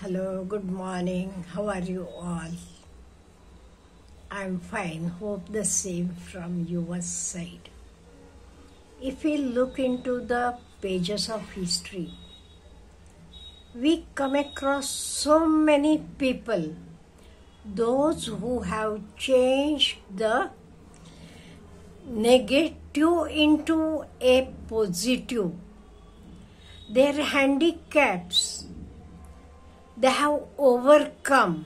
Hello, good morning. How are you all? I'm fine. Hope the same from your side. If we look into the pages of history, we come across so many people, those who have changed the negative into a positive. Their handicaps they have overcome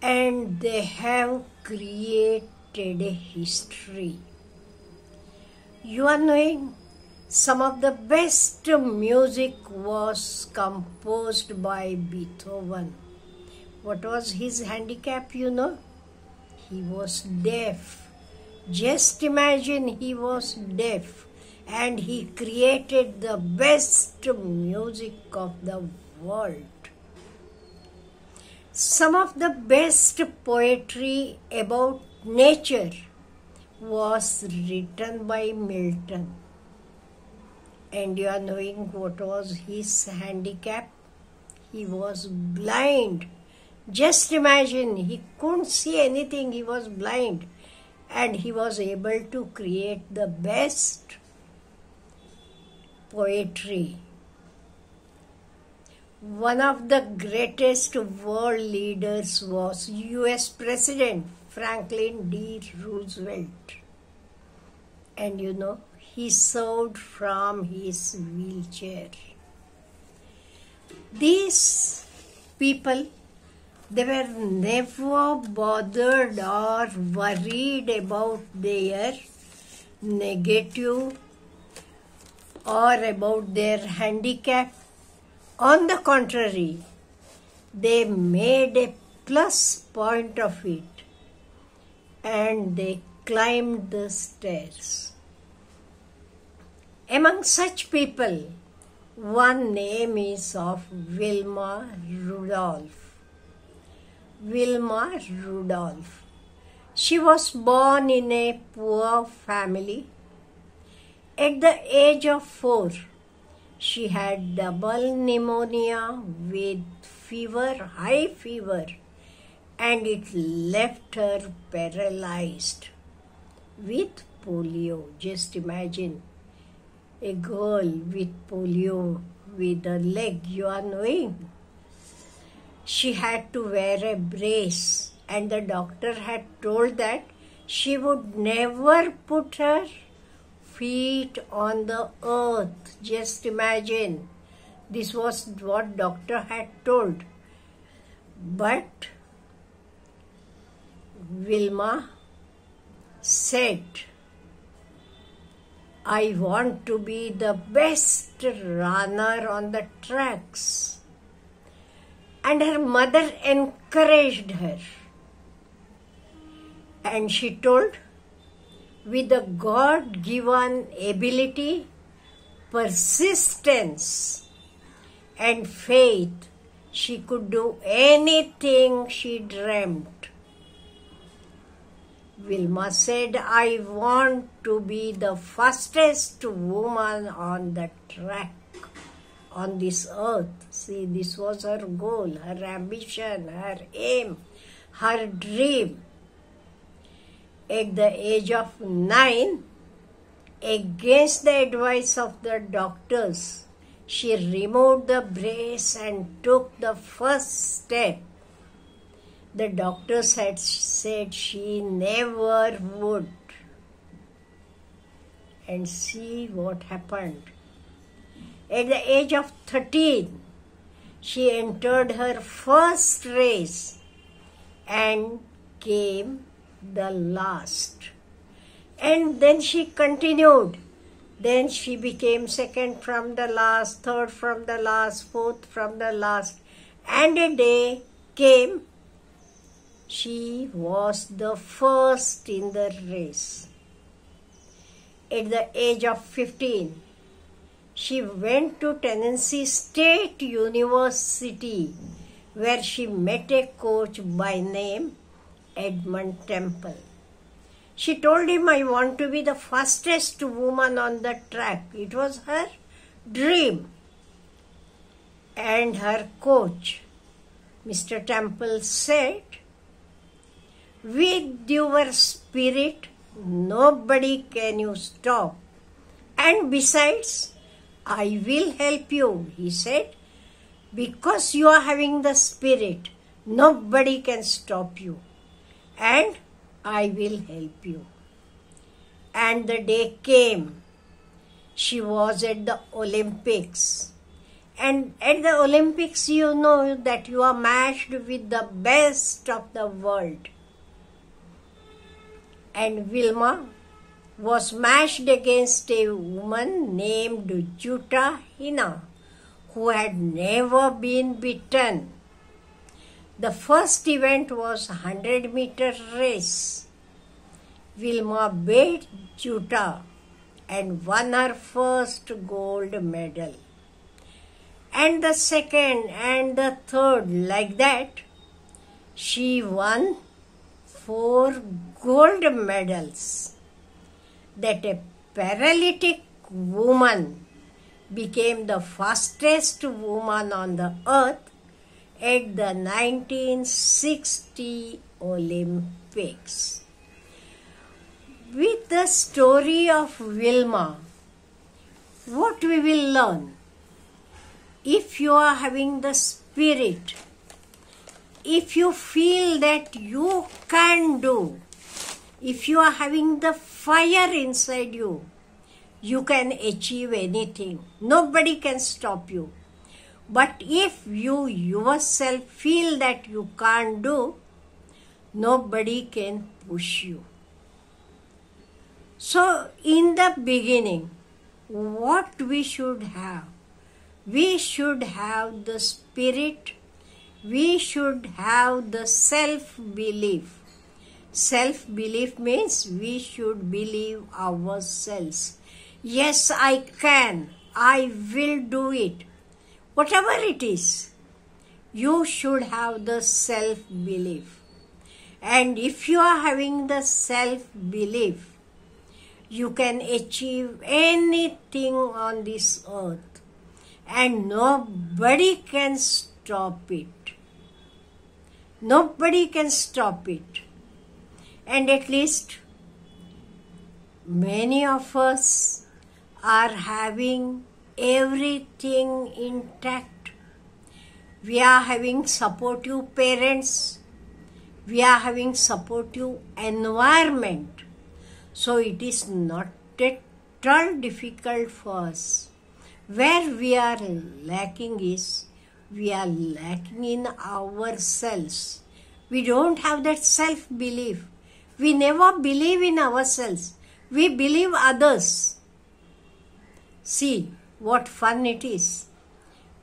and they have created a history. You are knowing some of the best music was composed by Beethoven. What was his handicap, you know? He was deaf. Just imagine he was deaf and he created the best music of the world. Some of the best poetry about nature was written by Milton. And you are knowing what was his handicap? He was blind. Just imagine, he couldn't see anything, he was blind. And he was able to create the best poetry. One of the greatest world leaders was US President Franklin D. Roosevelt. And you know, he served from his wheelchair. These people, they were never bothered or worried about their negative or about their handicap. On the contrary, they made a plus point of it and they climbed the stairs. Among such people, one name is of Wilma Rudolph. Wilma Rudolph. She was born in a poor family. At the age of 4, she had double pneumonia with fever, high fever, and it left her paralyzed with polio. Just imagine a girl with polio with a leg, you are knowing. She had to wear a brace, and the doctor had told that she would never put her feet on the earth. Just imagine, this was what doctor had told. But Wilma said, I want to be the best runner on the tracks. And her mother encouraged her. And she told, with a God-given ability, persistence, and faith, she could do anything she dreamt. Wilma said, I want to be the fastest woman on the track on this earth. See, this was her goal, her ambition, her aim, her dream. At the age of 9, against the advice of the doctors, she removed the brace and took the first step. The doctors had said she never would. And see what happened. At the age of 13, she entered her first race and came the last. And then she continued. Then she became second from the last, third from the last, fourth from the last. And a day came, she was the first in the race. At the age of 15, she went to Tennessee State University, where she met a coach by name Edmund Temple. She told him, I want to be the fastest woman on the track. It was her dream. and her coach. Mr. Temple said, "With your spirit, nobody can you stop. And besides, I will help you," he said. "Because you are having the spirit, nobody can stop you. And I will help you." And the day came. She was at the Olympics. And at the Olympics, you know that you are matched with the best of the world. And Wilma was matched against a woman named Jutta Hina, who had never been beaten. The first event was a 100-meter race. Wilma beat Jutta and won her first gold medal. And the second and the third, like that, she won 4 gold medals. That a paralytic woman became the fastest woman on the earth at the 1960 Olympics. With the story of Wilma, what we will learn? If you are having the spirit, if you feel that you can do, if you are having the fire inside you, you can achieve anything. Nobody can stop you. But if you yourself feel that you can't do, nobody can push you. So in the beginning, what we should have? We should have the spirit. We should have the self-belief. Self-belief means we should believe ourselves. Yes, I can. I will do it. Whatever it is, you should have the self-belief. And if you are having the self-belief, you can achieve anything on this earth. And nobody can stop it. Nobody can stop it. And at least many of us are having everything intact. We are having supportive parents. We are having supportive environment. So it is not at all difficult for us. Where we are lacking is, we are lacking in ourselves. We don't have that self-belief. We never believe in ourselves. We believe others. See what fun it is.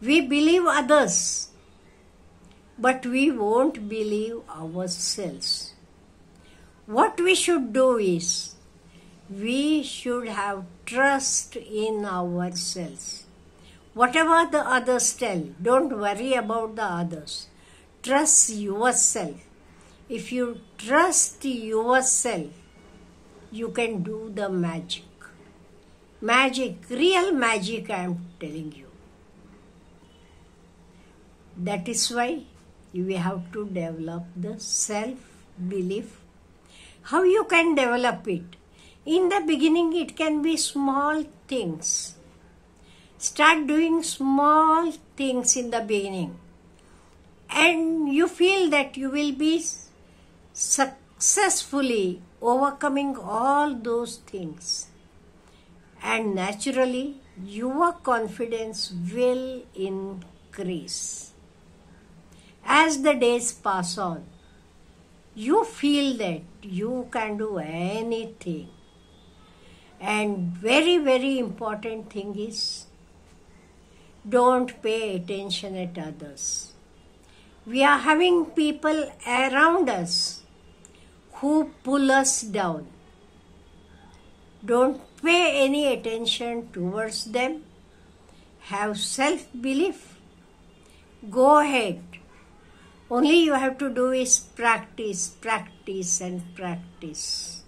We believe others, but we won't believe ourselves. What we should do is, we should have trust in ourselves. Whatever the others tell, don't worry about the others. Trust yourself. If you trust yourself, you can do the magic. Magic, real magic, I am telling you. That is why we have to develop the self-belief. How you can develop it? In the beginning, it can be small things. Start doing small things in the beginning. And you feel that you will be successfully overcoming all those things. And naturally, your confidence will increase. As the days pass on, you feel that you can do anything. And very, very important thing is, don't pay attention at others. We are having people around us who pull us down. Don't pay any attention towards them. Have self-belief. Go ahead. Only you have to do is practice, practice and practice.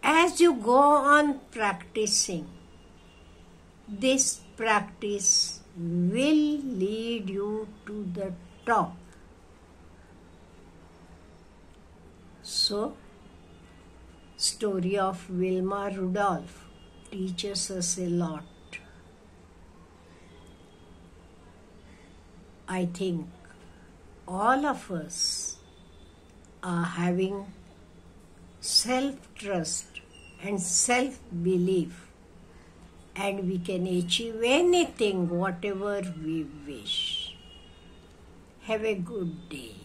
As you go on practicing, this practice will lead you to the top. So, story of Wilma Rudolph teaches us a lot. I think all of us are having self-trust and self-belief, and we can achieve anything, whatever we wish. Have a good day.